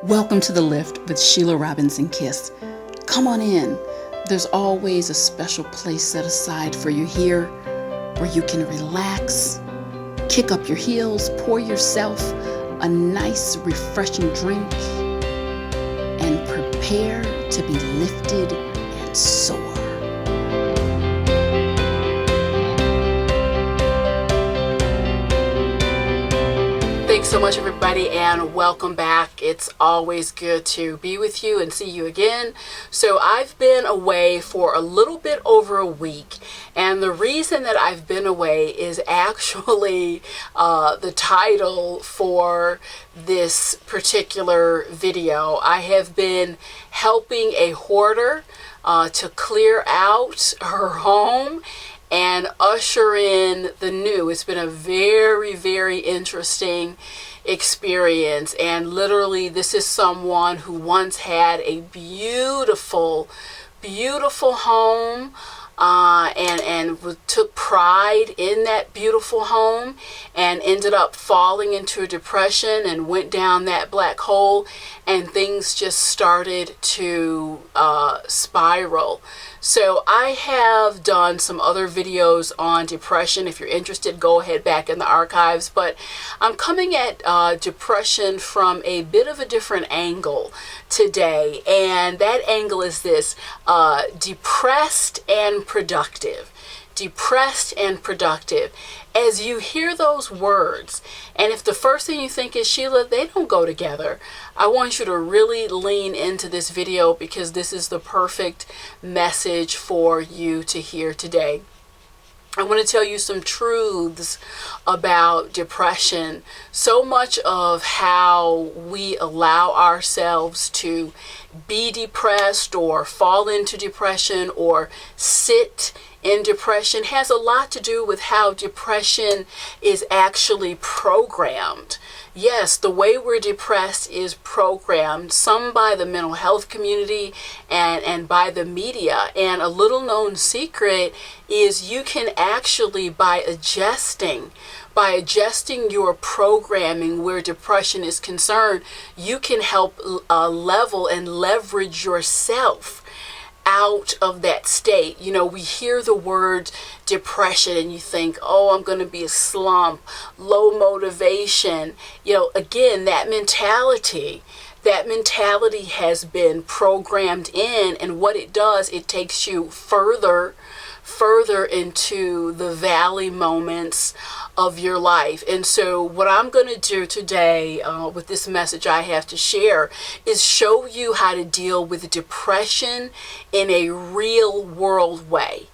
Welcome to The Lift with Sheila Robinson Kiss. Come on in. There's always a special place set aside for you here where you can relax, kick up your heels, pour yourself a nice, refreshing drink, and prepare to be lifted and soar. Thanks so much, everybody, and welcome back. It's always good to be with you and see you again. So I've been away for a little bit over a week, and the reason that I've been away is actually the title for this particular video. I have been helping a hoarder to clear out her home and usher in the new. It's been a very, very interesting experience. And literally, this is someone who once had a beautiful, beautiful home and took pride in that beautiful home and ended up falling into a depression and went down that black hole, and things just started to spiral. So I have done some other videos on depression. If you're interested, go ahead back in the archives. But I'm coming at depression from a bit of a different angle today. And that angle is this: depressed and productive. Depressed and productive. As you hear those words, and if the first thing you think is, Sheila, they don't go together, I want you to really lean into this video, because this is the perfect message for you to hear today. I want to tell you some truths about depression. So much of how we allow ourselves to be depressed or fall into depression or sit in depression has a lot to do with how depression is actually programmed. Yes, the way we're depressed is programmed, some by the mental health community and by the media. And a little known secret is you can actually, by adjusting your programming where depression is concerned, you can help level and leverage yourself out of that state. You know, we hear the word depression and you think, oh, I'm going to be a slump, low motivation. You know, again, that mentality has been programmed in, and what it does, it takes you further into the valley moments of your life. And so what I'm going to do today with this message I have to share is show you how to deal with depression in a real world way.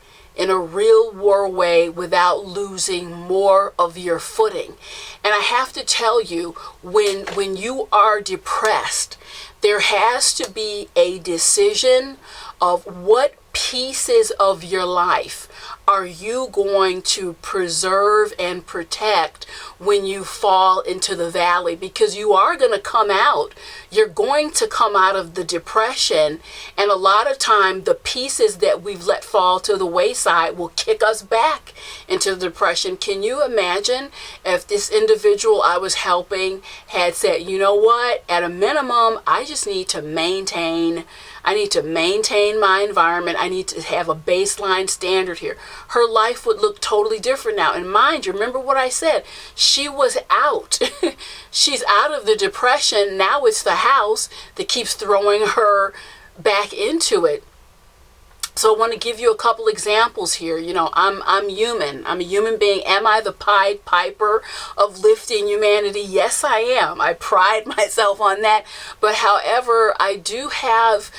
Without losing more of your footing. And I have to tell you, when you are depressed, there has to be a decision of what pieces of your life are you going to preserve and protect when you fall into the valley, because you are going to come out. You're going to come out of the depression, and a lot of time the pieces that we've let fall to the wayside will kick us back into the depression. Can you imagine if this individual I was helping had said, you know what, at a minimum, I just need to maintain my environment. I need to have a baseline standard here. Her life would look totally different now. And mind you, remember what I said, she was out. She's out of the depression. Now it's the house that keeps throwing her back into it. So I want to give you a couple examples here. You know, I'm human. I'm a human being. Am I the Pied Piper of lifting humanity? Yes, I am. I pride myself on that. But however, I do have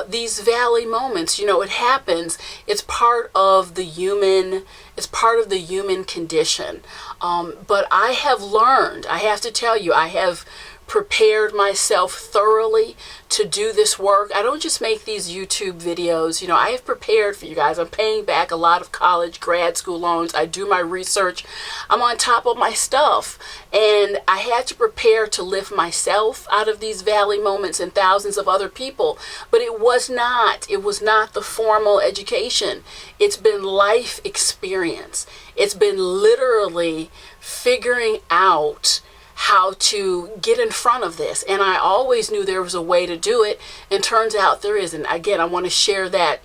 these valley moments. You know, it happens. It's part of the human. It's part of the human condition. But I have learned. I have to tell you, I have prepared myself thoroughly to do this work. I don't just make these YouTube videos. You know, I have prepared for you guys. I'm paying back a lot of college, grad school loans. I do my research. I'm on top of my stuff. And I had to prepare to lift myself out of these valley moments and thousands of other people. But it was not the formal education. It's been life experience. It's been literally figuring out how to get in front of this. And I always knew there was a way to do it, and turns out there isn't. Again, I want to share that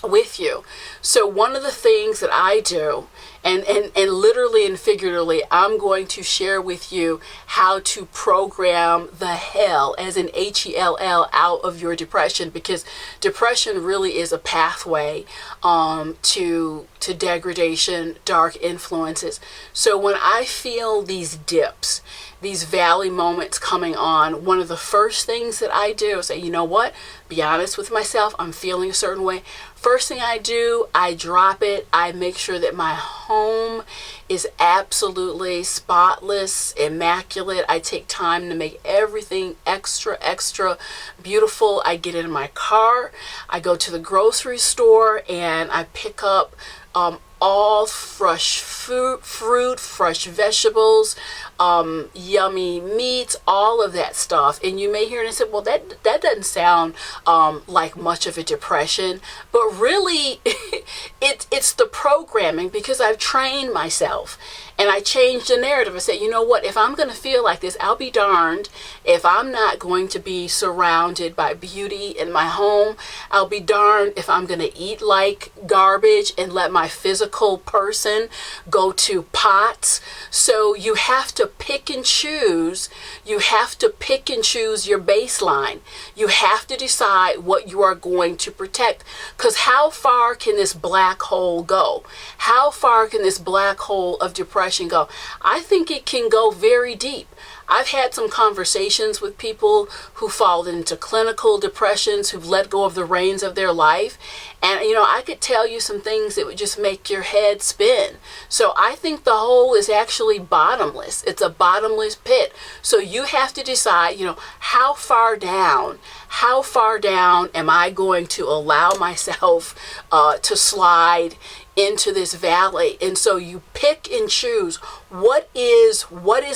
with you. So one of the things that I do, and literally and figuratively, I'm going to share with you how to program the hell, as in HELL, out of your depression, because depression really is a pathway to degradation, dark influences. So when I feel these dips, these valley moments coming on, one of the first things that I do is say, you know what? Be honest with myself. I'm feeling a certain way. First thing I do, I drop it. I make sure that my home is absolutely spotless, immaculate. I take time to make everything extra, extra beautiful. I get in my car. I go to the grocery store and I pick up all fresh fruit, fresh vegetables, yummy meats, all of that stuff. And you may hear it and say, well, that doesn't sound like much of a depression. But really, it's the programming, because I've trained myself. And I changed the narrative. I said, you know what, if I'm going to feel like this, I'll be darned if I'm not going to be surrounded by beauty in my home. I'll be darned if I'm going to eat like garbage and let my physical person go to pots. So you have to pick and choose. You have to pick and choose your baseline. You have to decide what you are going to protect. Because how far can this black hole go? How far can this black hole of depression go? I think it can go very deep. I've had some conversations with people who fall into clinical depressions, who've let go of the reins of their life. And, I could tell you some things that would just make your head spin. So I think the hole is actually bottomless. It's a bottomless pit. So you have to decide, how far down am I going to allow myself to slide into this valley? And so you pick and choose what is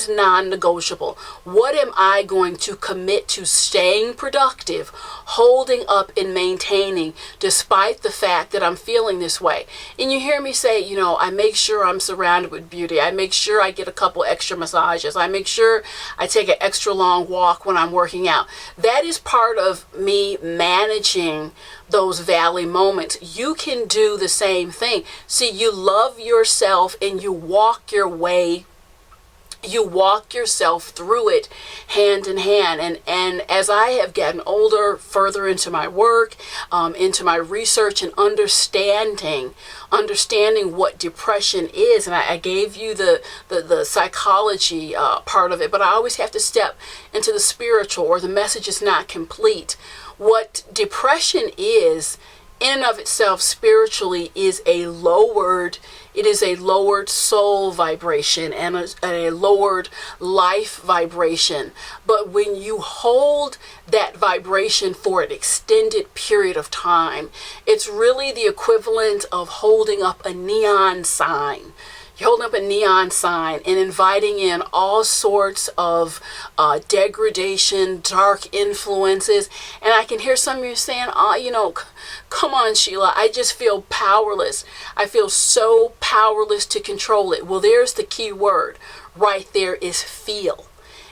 non-negotiable. What am I going to commit to staying productive, holding up and maintaining despite the fact that I'm feeling this way? And you hear me say, I make sure I'm surrounded with beauty. I make sure I get a couple extra massages. I make sure I take an extra long walk when I'm working out. That is part of me managing those valley moments. You can do the same thing. See, you love yourself and you walk yourself through it hand in hand. And as I have gotten older, further into my work, into my research and understanding what depression is, and I gave you the psychology part of it, but I always have to step into the spiritual, or the message is not complete. What depression is, in and of itself, spiritually, is a lowered soul vibration and a lowered life vibration. But when you hold that vibration for an extended period of time, it's really the equivalent of holding up a neon sign. You're holding up a neon sign and inviting in all sorts of degradation, dark influences. And I can hear some of you saying, come on, Sheila, I just feel powerless. I feel so powerless to control it. Well, there's the key word right there, is feel.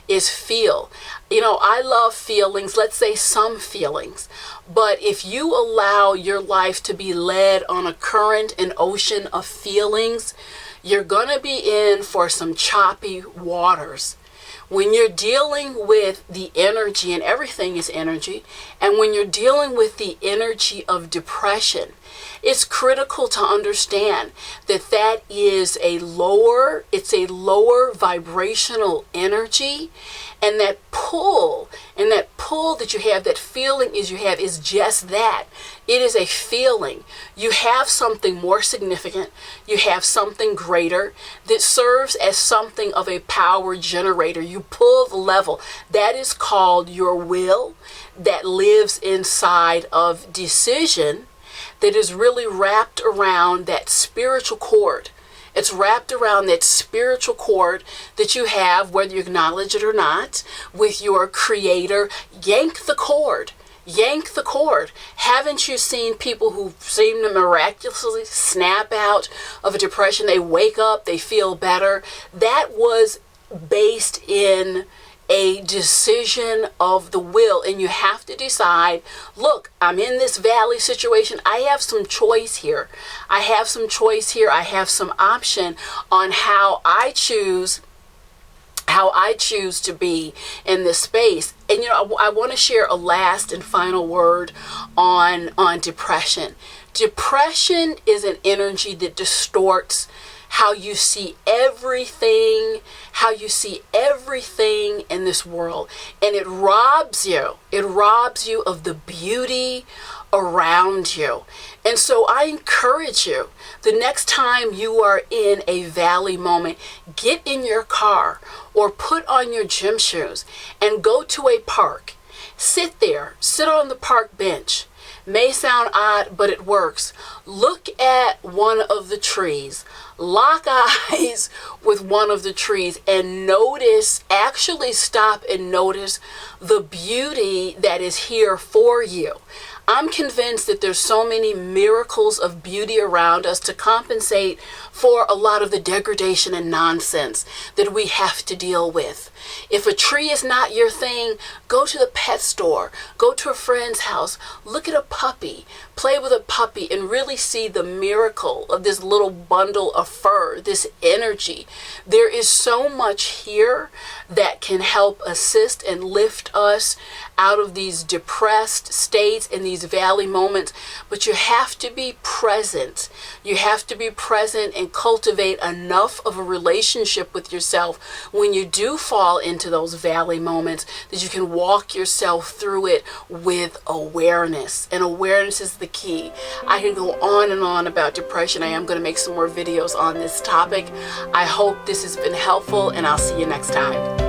I love feelings, let's say some feelings. But if you allow your life to be led on a current, an ocean of feelings, you're going to be in for some choppy waters. When you're dealing with the energy, and everything is energy, and when you're dealing with the energy of depression, it's critical to understand that is a lower vibrational energy. And that pull that you have, that feeling you have, is just that. It is a feeling. You have something more significant. You have something greater that serves as something of a power generator. You pull the level. That is called your will, that lives inside of decision, that is really wrapped around that spiritual cord. It's wrapped around that spiritual cord that you have, whether you acknowledge it or not, with your creator. Yank the cord. Haven't you seen people who seem to miraculously snap out of a depression? They wake up, they feel better. That was based in a decision of the will, and you have to decide, look, I'm in this valley situation. I have some choice here. I have some option on how I choose to be in this space. And I want to share a last and final word on depression. Depression is an energy that distorts how you see everything in this world. And it robs you of the beauty around you. And so I encourage you, the next time you are in a valley moment, get in your car or put on your gym shoes and go to a park. Sit on the park bench. May sound odd, but it works. Look at one of the trees. Lock eyes with one of the trees and actually stop and notice the beauty that is here for you. I'm convinced that there's so many miracles of beauty around us to compensate for a lot of the degradation and nonsense that we have to deal with. If a tree is not your thing, go to the pet store, go to a friend's house, look at a puppy, play with a puppy, and really see the miracle of this little bundle of fur, this energy. There is so much here that can help assist and lift us out of these depressed states and these valley moments, but you have to be present. You have to be present and cultivate enough of a relationship with yourself when you do fall into those valley moments that you can walk yourself through it with awareness. And awareness is the key. I can go on and on about depression. I am going to make some more videos on this topic. I hope this has been helpful, and I'll see you next time.